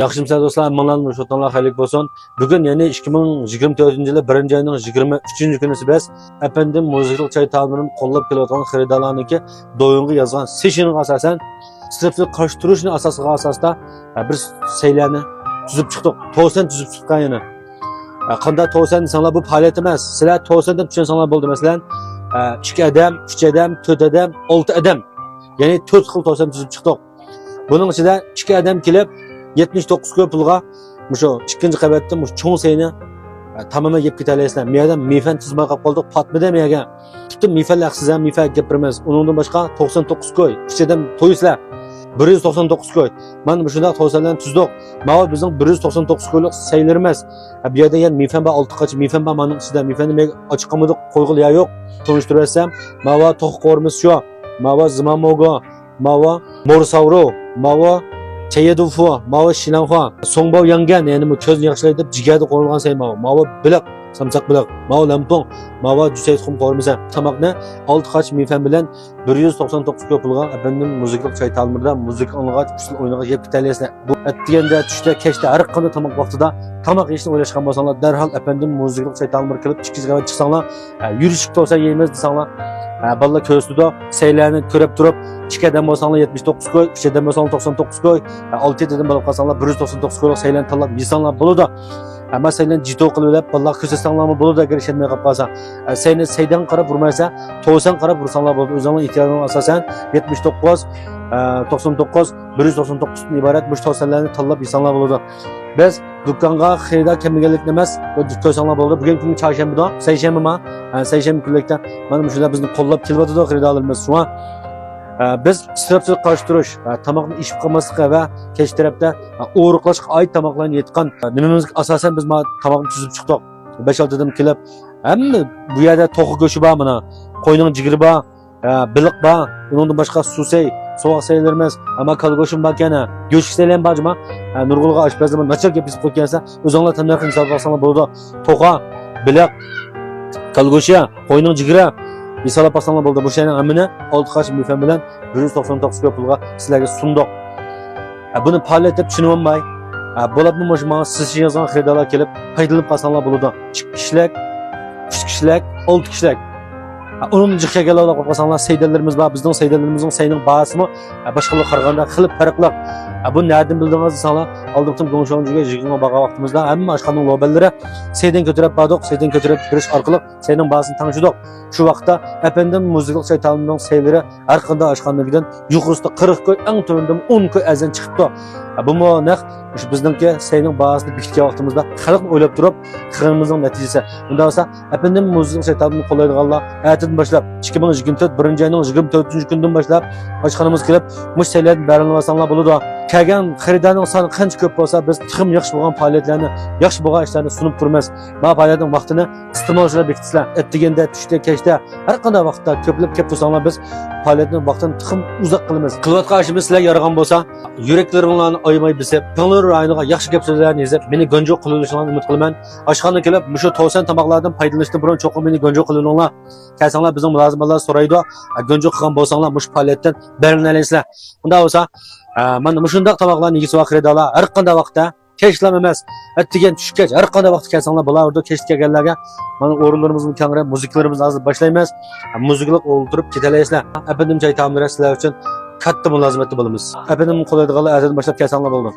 Yaxshimsiz do'stlar, manlarning shotonlar xayrli bo'lsin. Bugun ya'ni 2024-yil 1-oyning 23-kunisi biz efendim muzikal çay ta'mirini qo'llab kelayotgan xaridorlarniki do'yinga yozgan sessionga asosan sirtli qarshi turishni asosida bir saylarni tuzib chiqdik. To'san tuzib chiqqan yana. Qanday to'san desanlar bu faoliyat emas. Sizlar to'san deb tushunsanlar bo'ldi. Masalan, 2 odam, 3 odam, 4 odam, 6 odam. Ya'ni 4 xil to'san tuzib chiqdik. Buning ichida 2 odam kelib 79 ko'p pulga mushu ikkinchi qavatda mush cho'ng sayni tamamen yeb ketalaysizlar. Miyada mifan tizmay qolib qoldik. Patmida miyaga. Butun mifan laqsiz ham mifan gapiramiz. Uningdan boshqa 99 ko'y. Ichidan to'ysizlar. 199 ko'y. Mana shunday to'ysanlarni tuzdik. Mana bizning 199 ko'ylik saylarimiz. Bu yerda yana mifan va 6 qachi mifan va mana ichida mifanni men ochiqamadi qo'yg'il ya yo'q. Tonishtirasam, mana to'q qo'rimiz shu. Mana zimamogo, mana morsavro, mana Chayadufu, mavi Shilanxua, Songbao yangan, yani bu ko'zni yaxshilaydi deb jigarda qo'yilgan say mavi biliq, samsaq biliq, mavi lampong, mavi jusay tuxum qo'ymasa, tamoqni 6 qach mifan bilan 199 ko'p pulga efendim muzikal çay ta'mirida muzik o'ynagan, usul o'ynagan yeb ketalaysizlar. Bu atdiganda, tushda, kechda har qanday tamoq vaqtida tamoq yeyishni o'ylashgan bo'lsanglar, darhol efendim muzikal çay ta'mir qilib 2 qavat chiqsanglar, yurishib to'sa yeymiz desanglar, balla ko'rsatdi, saylarni ko'rib turib, 2 odam bo'lsanglar 79 ko'y, 3 odam bo'lsanglar 99 ko'y, 6 odam bo'lib qolsanglar 199 ko'ylik saylarni tanlab yesanglar bo'ladi. Ama saylarni jito qilib, balla ko'rsatsanlarmi bo'ladi agar ishonmay qolib qolsa. Sayni saydan qarab urmasa, to'san qarab ursanglar bo'ladi. O'zingizning ehtiyojingizga asosan 79, 99, 199 dan iborat bu to'sanlarni tanlab yesanglar bo'ladi. Biz do'konga xaridor kelmaganlik emas, ko'rsanglar bo'ladi. Bugun kun chorshanba, seshanba, seshanba kunlikda mana shunday bizni qo'llab kelyapti xaridorlarimiz. Shuna biz isrofsiz qarshi turish, tomoqni ishib qolmaslik va kech tarafda o'riqlashga oid tomoqlarni yetgan nimamizga asosan biz tomoqni tuzib chiqdik. 5-6 odam kelib, hamma bu yerda to'qi go'shi bor, mana qo'yning jigiri bor, biliq bor, undan boshqa susay, so'q saylarimiz, ama kalgo'shim bor kana, go'shk saylar bor jima. Nurg'ulga oshpazlar nachal gap qilib qo'ygansa, o'zinglar tanlab hisob qilsanglar bo'ladi. To'qa, biliq, kalgo'shi, qo'yning jigiri Misalga pasanglar bo'ldi. Bu şeyning hammini 6 qach mifan bilan 199 ko'p pulga sizlarga sundik. Buni faoliyat deb tushunib olmay, bo'ladi mana siz yozgan xaridorlar kelib, foydalanib qolsanglar bo'ladi. 2 kishilik, 3 kishilik, 6 kishilik. Onun jiqaga olib qolsanglar, saydarlarimiz bor. Bizning saydarlarimizning sayning bahasimi boshqalarga qaraganda qilib farqli. Bu nereden bildiğiniz insanlar aldıktan konuşulanca jig'inga baqa vaqtimizda hamma aşqanning lobellari saydan ko'tarib bardik, saydan ko'tarib birish orqali sayning bahasini tanishdik. Shu vaqtda efendim muzikal çay ta'mirining saylari har qanday aşqanligidan yuqorisida 40 ko'y, eng tövündə 10 ko'y azan chiqibdi. Bu naq bizningki sayning bahasini bekitgan vaqtimizda xalqni o'ylab turib, qilganimizning natijasi. Bunda bo'lsa efendim muzikal çay ta'mirini qo'llaydiganlar aytib boshlab 2024 1-oyning 24-kundan boshlab oshxonamiz kelib, mush saylarni barini olsanglar bo'ladi. Kelgan xaridorning soni qancha ko'p bo'lsa, biz tixim yaxshi bo'lgan faoliyatlarni, yaxshi bo'lgan ishlarni sunib turamiz. Ma faoliyatning vaqtini iste'molchilar bekitisizlar. Etdiganda, tushda, kechda, har qanday vaqtda ko'plab kelib tursanglar biz faoliyatning vaqtini tixim uzoq qilamiz. Qilayotgan ishimiz sizlarga yaragan bo'lsa, yuraklaringlarni oymay bisib, ko'ngil rayoniga yaxshi gap so'zlarni yozib, meni gonjo qilishlarini umid qilaman. Oshxonaga kelib, mushu to'san tomoqlardan foydalanishdan burun cho'qim meni gonjo qilinglar. Kelsanglar bizning mulozimalar so'raydi. Gonjo qilgan bo'lsanglar, mush faoliyatdan barinalaysizlar. Unda bo'lsa mana shunday tomoqlarni yegisi va xaridorlar har qanday vaqtda kechlam emas, atdigan tushgach har qanday vaqtda kelsanglar bo'lardi. Kech kelganlarga mana o'rinlarimizni kangra muziklarimizni hozir boshlaymiz. Muziklik o'ldirib ketalaysizlar. Efendim çay ta'miri sizlar uchun katta mulozimatda bo'lamiz. Efendim qo'laydiganlar azdan boshlab kelsanglar bo'ldi.